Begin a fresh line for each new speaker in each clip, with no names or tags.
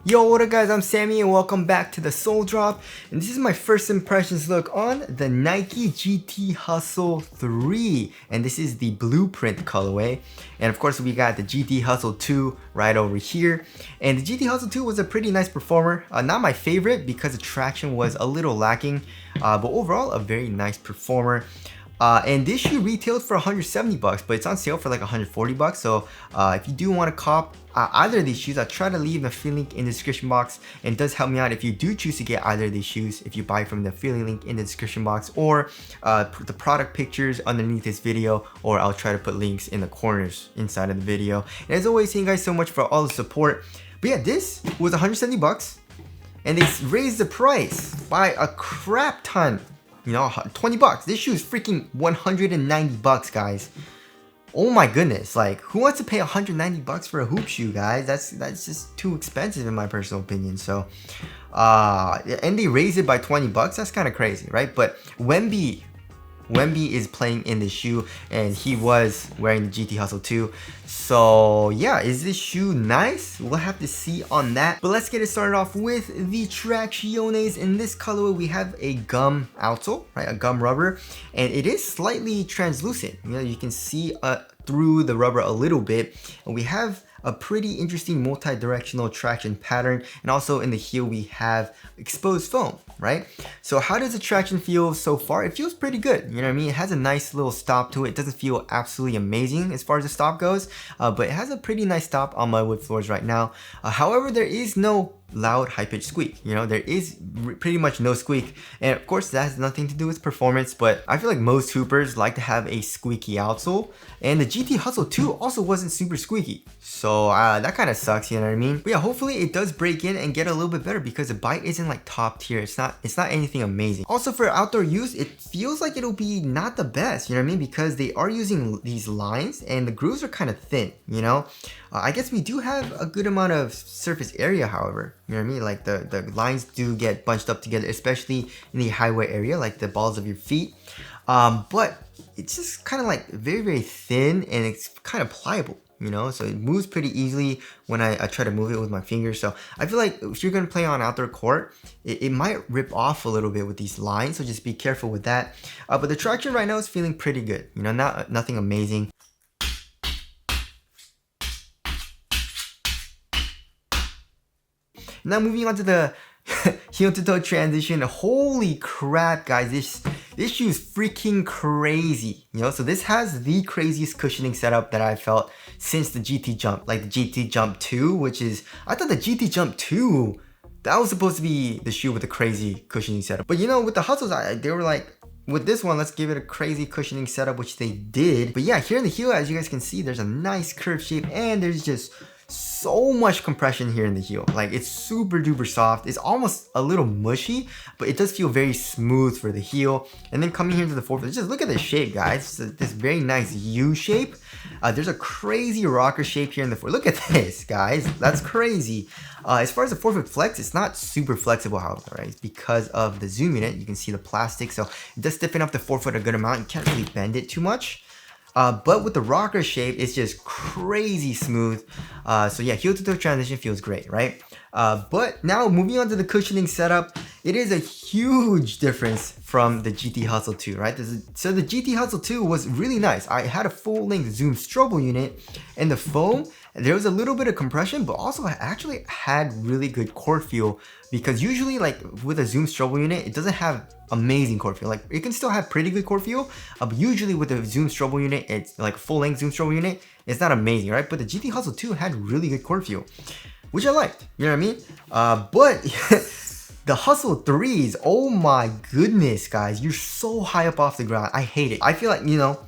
Yo, what up guys, I'm Sammy and welcome back to the Soul Drop. And this is my first impressions look on the Nike GT Hustle 3. And this is the blueprint colorway. And of course we got the GT Hustle 2 right over here. And the GT Hustle 2 was a pretty nice performer. Not my favorite because the traction was a little lacking. But overall a very nice performer. And this shoe retailed for 170 bucks, but it's on sale for like 140 bucks. So if you do want to cop either of these shoes, I'll try to leave the affiliate link in the description box, and it does help me out if you do choose to get either of these shoes if you buy from the affiliate link in the description box, or the product pictures underneath this video, or I'll try to put links in the corners inside of the video. And as always, thank you guys so much for all the support. But yeah, this was 170 bucks and they raised the price by a crap ton. You know, 20 bucks. This shoe is freaking 190 bucks, guys. Oh my goodness, like who wants to pay 190 bucks for a hoop shoe, guys? That's just too expensive in my personal opinion. So and they raised it by 20 bucks. That's kind of crazy, right? But Wemby is playing in this shoe and he was wearing the GT Hustle 2. So yeah, is this shoe nice? We'll have to see on that. But let's get it started off with the Tracciones. In this colorway we have a gum outsole, right? A gum rubber, and it is slightly translucent. You know, you can see through the rubber a little bit, and we have a pretty interesting multi-directional traction pattern, and also in the heel we have exposed foam, right? So how does the traction feel so far? It feels pretty good, you know what I mean? It has a nice little stop to it. It doesn't feel absolutely amazing as far as the stop goes, but it has a pretty nice stop on my wood floors right now. However, there is no loud high-pitched squeak. You know, there is pretty much no squeak, and of course that has nothing to do with performance, but I feel like most hoopers like to have a squeaky outsole, and the GT Hustle 2 also wasn't super squeaky, so that kind of sucks, you know what I mean? But yeah, hopefully it does break in and get a little bit better, because the bite isn't like top tier. It's not anything amazing. Also for outdoor use, it feels like it'll be not the best, you know what I mean? Because they are using these lines and the grooves are kind of thin, you know? I guess we do have a good amount of surface area, however, you know what I mean? Like the lines do get bunched up together, especially in the highway area, like the balls of your feet. But it's just kind of like very, very thin, and it's kind of pliable, you know? So it moves pretty easily when I try to move it with my fingers. So I feel like if you're gonna play on outdoor court, it might rip off a little bit with these lines, so just be careful with that. But the traction right now is feeling pretty good, you know, nothing amazing. Now moving on to the heel to toe transition. Holy crap, guys, this shoe is freaking crazy, you know? So this has the craziest cushioning setup that I felt since the GT Jump, like the GT Jump 2, which is, I thought the GT Jump 2, that was supposed to be the shoe with the crazy cushioning setup. But you know, with the Hustles, they were like, with this one, let's give it a crazy cushioning setup, which they did. But yeah, here in the heel, as you guys can see, there's a nice curved shape, and there's just so much compression here in the heel. Like, it's super duper soft. It's almost a little mushy, but it does feel very smooth for the heel. And then coming here to the forefoot, just look at the shape, guys. It's this very nice U shape. There's a crazy rocker shape here in the foot. Look at this, guys. That's crazy. As far as the forefoot flex, it's not super flexible, however, right? It's because of the zoom unit. You can see the plastic, so it does stiffen up the forefoot a good amount. You can't really bend it too much. But with the rocker shape, it's just crazy smooth. So yeah, heel to toe transition feels great, right? But now moving on to the cushioning setup, it is a huge difference from the GT Hustle 2, right? So the GT Hustle 2 was really nice. I had a full length zoom strobel unit, and the foam, there was a little bit of compression, but also I actually had really good core feel, because usually like with a zoom strobel unit, it doesn't have amazing core feel. Like it can still have pretty good core feel, but usually with a zoom strobel unit, it's like full length zoom strobel unit, it's not amazing, right? But the GT Hustle 2 had really good core feel, which I liked, you know what I mean? But the Hustle 3s, oh my goodness, guys, you're so high up off the ground. I hate it. I feel like, you know,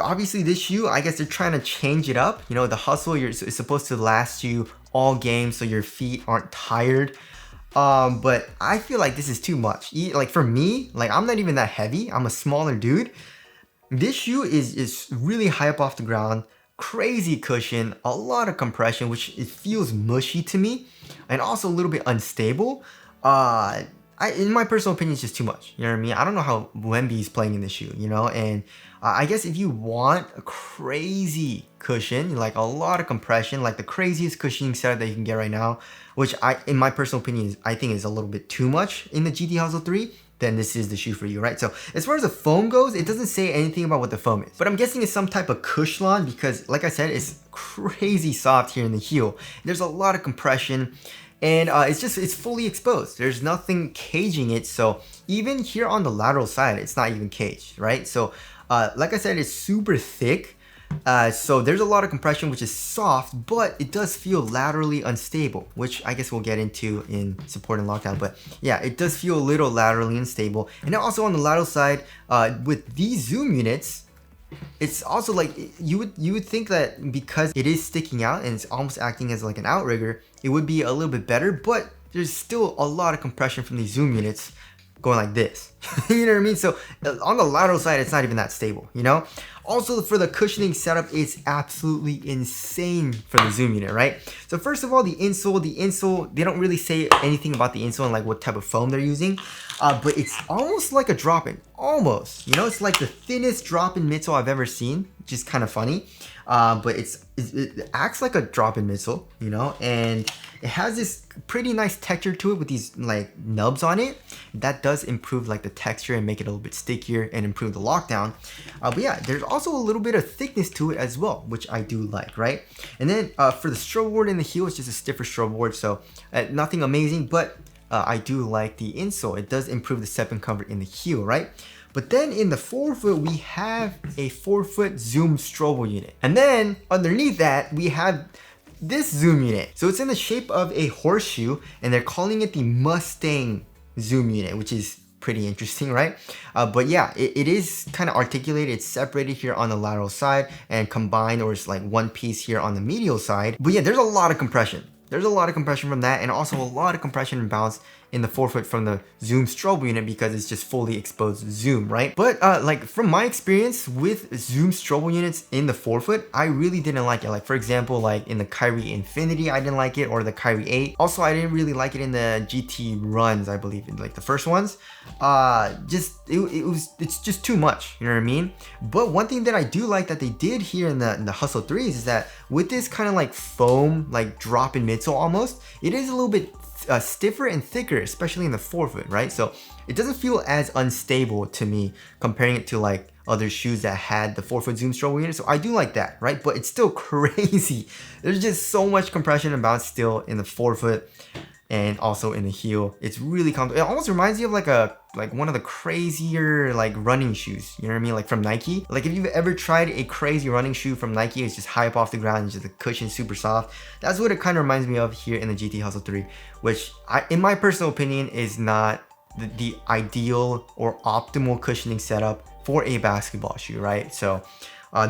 obviously this shoe, I guess they're trying to change it up. You know, the Hustle is supposed to last you all game, so your feet aren't tired. But I feel like this is too much. Like for me, like I'm not even that heavy. I'm a smaller dude. This shoe is really high up off the ground. Crazy cushion, a lot of compression, which it feels mushy to me, and also a little bit unstable. In my personal opinion, it's just too much. You know what I mean? I don't know how Wemby is playing in the shoe, you know? And I guess if you want a crazy cushion, like a lot of compression, like the craziest cushioning setup that you can get right now, which in my personal opinion, I think is a little bit too much in the GT Hustle 3, then this is the shoe for you, right? So as far as the foam goes, it doesn't say anything about what the foam is, but I'm guessing it's some type of Cushlon because like I said, it's crazy soft here in the heel. There's a lot of compression and it's fully exposed. There's nothing caging it. So even here on the lateral side, it's not even caged, right? So like I said, it's super thick. So there's a lot of compression, which is soft, but it does feel laterally unstable, which I guess we'll get into in support and lockdown. But yeah, it does feel a little laterally unstable. And then also on the lateral side, with these zoom units, it's also like you would think that because it is sticking out and it's almost acting as like an outrigger, it would be a little bit better, but there's still a lot of compression from these zoom units going like this. You know what I mean? So on the lateral side, it's not even that stable, you know? Also for the cushioning setup, it's absolutely insane for the zoom unit, right? So first of all, the insole, they don't really say anything about the insole and like what type of foam they're using, but it's almost like a drop-in, almost, you know? It's like the thinnest drop-in midsole I've ever seen, which is kind of funny. But it acts like a drop-in midsole, you know, and it has this pretty nice texture to it with these like nubs on it. That does improve like the texture and make it a little bit stickier and improve the lockdown. But yeah, there's also a little bit of thickness to it as well, which I do like, right? And then for the strobe board in the heel, it's just a stiffer strobe board, so nothing amazing, but I do like the insole. It does improve the step and comfort in the heel, right? But then in the forefoot, we have a forefoot zoom strobe unit. And then underneath that, we have this zoom unit. So it's in the shape of a horseshoe and they're calling it the Mustang zoom unit, which is pretty interesting, right? But yeah, it is kind of articulated. It's separated here on the lateral side and combined, or it's like one piece here on the medial side. But yeah, there's a lot of compression. There's a lot of compression from that, and also a lot of compression and bounce in the forefoot from the zoom strobe unit because it's just fully exposed zoom, right? But like from my experience with zoom strobe units in the forefoot, I really didn't like it. Like for example, like in the Kyrie Infinity, I didn't like it, or the Kyrie 8. Also, I didn't really like it in the GT runs, I believe, in like the first ones. It's just too much, you know what I mean? But one thing that I do like that they did here in the Hustle 3s is that with this kind of like foam, like drop-in midsole almost, it is a little bit stiffer and thicker, especially in the forefoot, right? So it doesn't feel as unstable to me comparing it to like other shoes that had the forefoot zoom strobe unit. So I do like that, right? But it's still crazy. There's just so much compression and bounce still in the forefoot and also in the heel. It's really comfortable. It almost reminds you of like one of the crazier like running shoes, you know what I mean? Like from Nike. Like if you've ever tried a crazy running shoe from Nike, it's just high up off the ground and just the cushion super soft. That's what it kind of reminds me of here in the GT Hustle 3, which in my personal opinion is not the ideal or optimal cushioning setup for a basketball shoe, right? So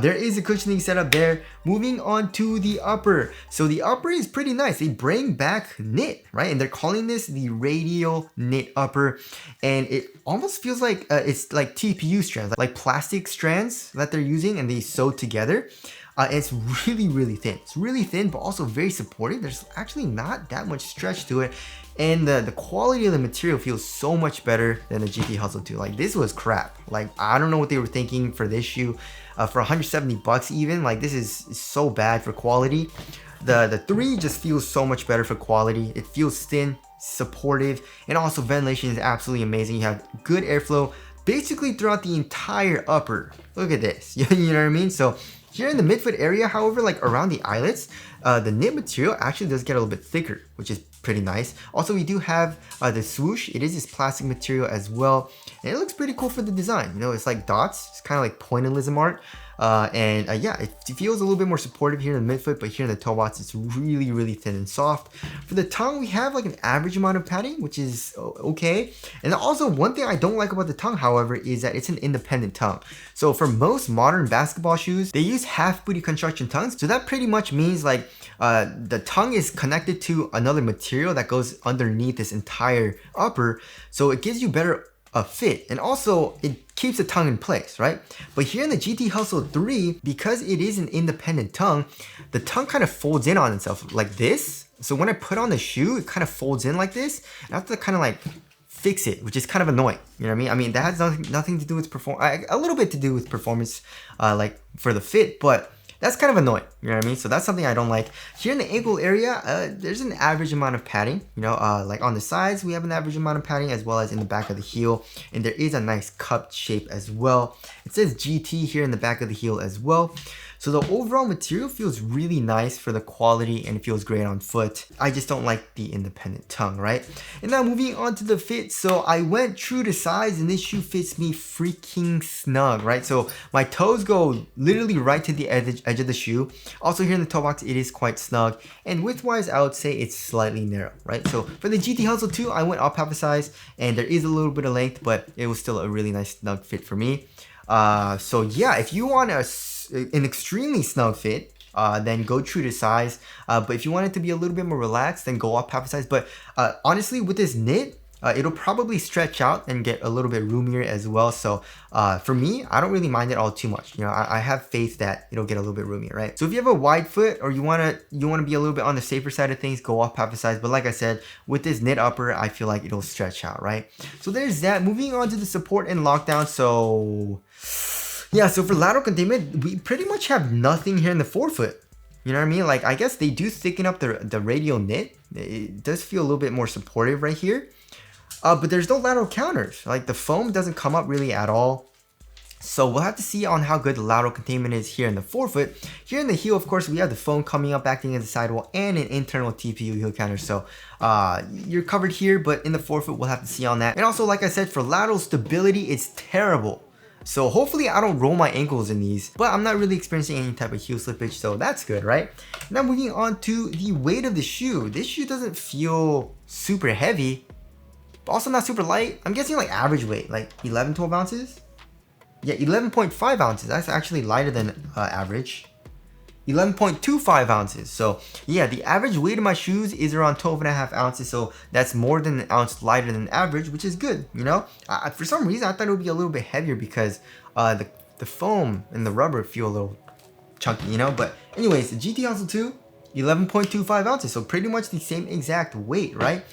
there is a cushioning setup there. Moving on to the upper. So the upper is pretty nice. They bring back knit, right? And they're calling this the radial knit upper. And it almost feels like it's like TPU strands, like plastic strands that they're using and they sew together. And it's really, really thin. It's really thin, but also very supportive. There's actually not that much stretch to it. And the quality of the material feels so much better than the GT Hustle 2. Like this was crap. Like I don't know what they were thinking for this shoe. For 170 bucks even, like this is so bad for quality. The 3 just feels so much better for quality. It feels thin, supportive, and also ventilation is absolutely amazing. You have good airflow basically throughout the entire upper. Look at this, you know what I mean? So here in the midfoot area, however, like around the eyelets, the knit material actually does get a little bit thicker, which is pretty nice. Also, we do have the swoosh. It is this plastic material as well, and it looks pretty cool for the design. You know, it's like dots. It's kind of like pointillism art. Yeah, it feels a little bit more supportive here in the midfoot, but here in the toe box, it's really, really thin and soft. For the tongue, we have like an average amount of padding, which is okay. And also, one thing I don't like about the tongue, however, is that it's an independent tongue. So for most modern basketball shoes, they use half booty construction tongues. So that pretty much means like the tongue is connected to another material that goes underneath this entire upper. So it gives you better fit, and also it keeps the tongue in place, right? But here in the GT Hustle 3, because it is an independent tongue, the tongue kind of folds in on itself like this. So when I put on the shoe, it kind of folds in like this, and I have to kind of like fix it, which is kind of annoying. You know what I mean? I mean, that has nothing to do with a little bit to do with performance, like for the fit, but That's kind of annoying, you know what I mean? So that's something I don't like. Here in the ankle area, there's an average amount of padding, you know, like on the sides, we have an average amount of padding as well as in the back of the heel. And there is a nice cupped shape as well. It says GT here in the back of the heel as well. So the overall material feels really nice for the quality and it feels great on foot. I just don't like the independent tongue, right? And now moving on to the fit. So I went true to size and this shoe fits me freaking snug, right? So my toes go literally right to the edge of the shoe. Also here in the toe box, it is quite snug. And width-wise, I would say it's slightly narrow, right? So for the GT Hustle 2, I went up half a size and there is a little bit of length, but it was still a really nice snug fit for me. So yeah, if you want an extremely snug fit, then go true to size. But if you want it to be a little bit more relaxed, then go up half a size. But honestly, with this knit, it'll probably stretch out and get a little bit roomier as well. So for me, I don't really mind it all too much. You know, I have faith that it'll get a little bit roomier, right? So if you have a wide foot or you wanna be a little bit on the safer side of things, go up half a size. But like I said, with this knit upper, I feel like it'll stretch out, right? So there's that. Moving on to the support and lockdown. So yeah, so for lateral containment, we pretty much have nothing here in the forefoot. You know what I mean? Like, I guess they do thicken up the radial knit. It does feel a little bit more supportive right here. But there's no lateral counters. Like, the foam doesn't come up really at all. So we'll have to see on how good the lateral containment is here in the forefoot. Here in the heel, of course, we have the foam coming up, acting as a sidewall, and an internal TPU heel counter. So you're covered here, but in the forefoot, we'll have to see on that. And also, like I said, for lateral stability, it's terrible. So hopefully I don't roll my ankles in these, but I'm not really experiencing any type of heel slippage, so that's good, right? Now moving on to the weight of the shoe. This shoe doesn't feel super heavy, but also not super light. I'm guessing like average weight, like 11, 12 ounces? Yeah, 11.5 ounces. That's actually lighter than average. 11.25 ounces. So yeah, the average weight of my shoes is around 12.5 ounces. So that's more than an ounce lighter than average, which is good, you know? For some reason, I thought it would be a little bit heavier because the foam and the rubber feel a little chunky, you know? But anyways, the GT Hustle 2, 11.25 ounces. So pretty much the same exact weight, right?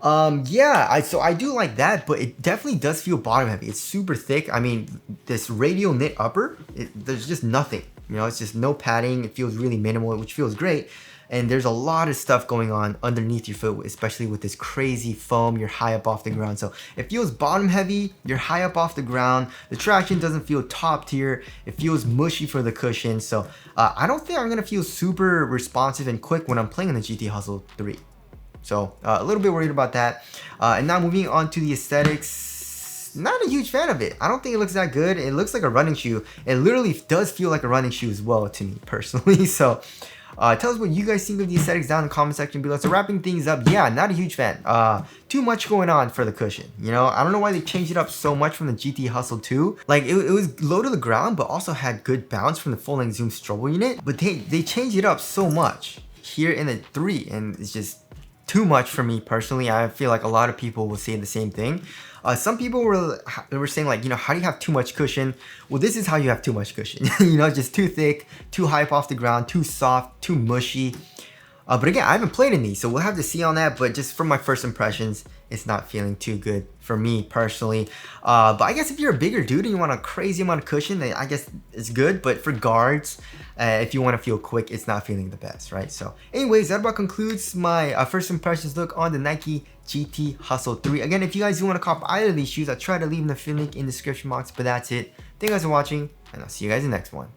Yeah, so I do like that, but it definitely does feel bottom heavy. It's super thick. I mean, this radial knit upper, there's just nothing. You know, it's just no padding. It feels really minimal, which feels great. And there's a lot of stuff going on underneath your foot, especially with this crazy foam. You're high up off the ground. So it feels bottom heavy. You're high up off the ground. The traction doesn't feel top tier. It feels mushy for the cushion. So I don't think I'm going to feel super responsive and quick when I'm playing in the GT Hustle 3. So a little bit worried about that. And now moving on to the aesthetics. Not a huge fan of it. I don't think it looks that good. It looks like a running shoe. It literally does feel like a running shoe as well to me personally. So tell us what you guys think of the aesthetics down in the comment section below. So wrapping things up, yeah, not a huge fan. Too much going on for the cushion. You know, I don't know why they changed it up so much from the GT Hustle 2. Like it was low to the ground, but also had good bounce from the full length zoom strobo unit. But they changed it up so much here in the 3, and it's just too much for me personally. I feel like a lot of people will say the same thing. Some people were saying like, you know, how do you have too much cushion? Well, this is how you have too much cushion. You know, just too thick, too high up off the ground, too soft, too mushy. But again, I haven't played in these, so we'll have to see on that. But just from my first impressions, it's not feeling too good for me personally. But I guess if you're a bigger dude and you want a crazy amount of cushion, then I guess it's good. But for guards, if you want to feel quick, it's not feeling the best, right? So anyways, that about concludes my first impressions look on the Nike GT Hustle 3. Again, if you guys do want to cop either of these shoes, I'll try to leave the link in the description box. But that's it. Thank you guys for watching, and I'll see you guys in the next one.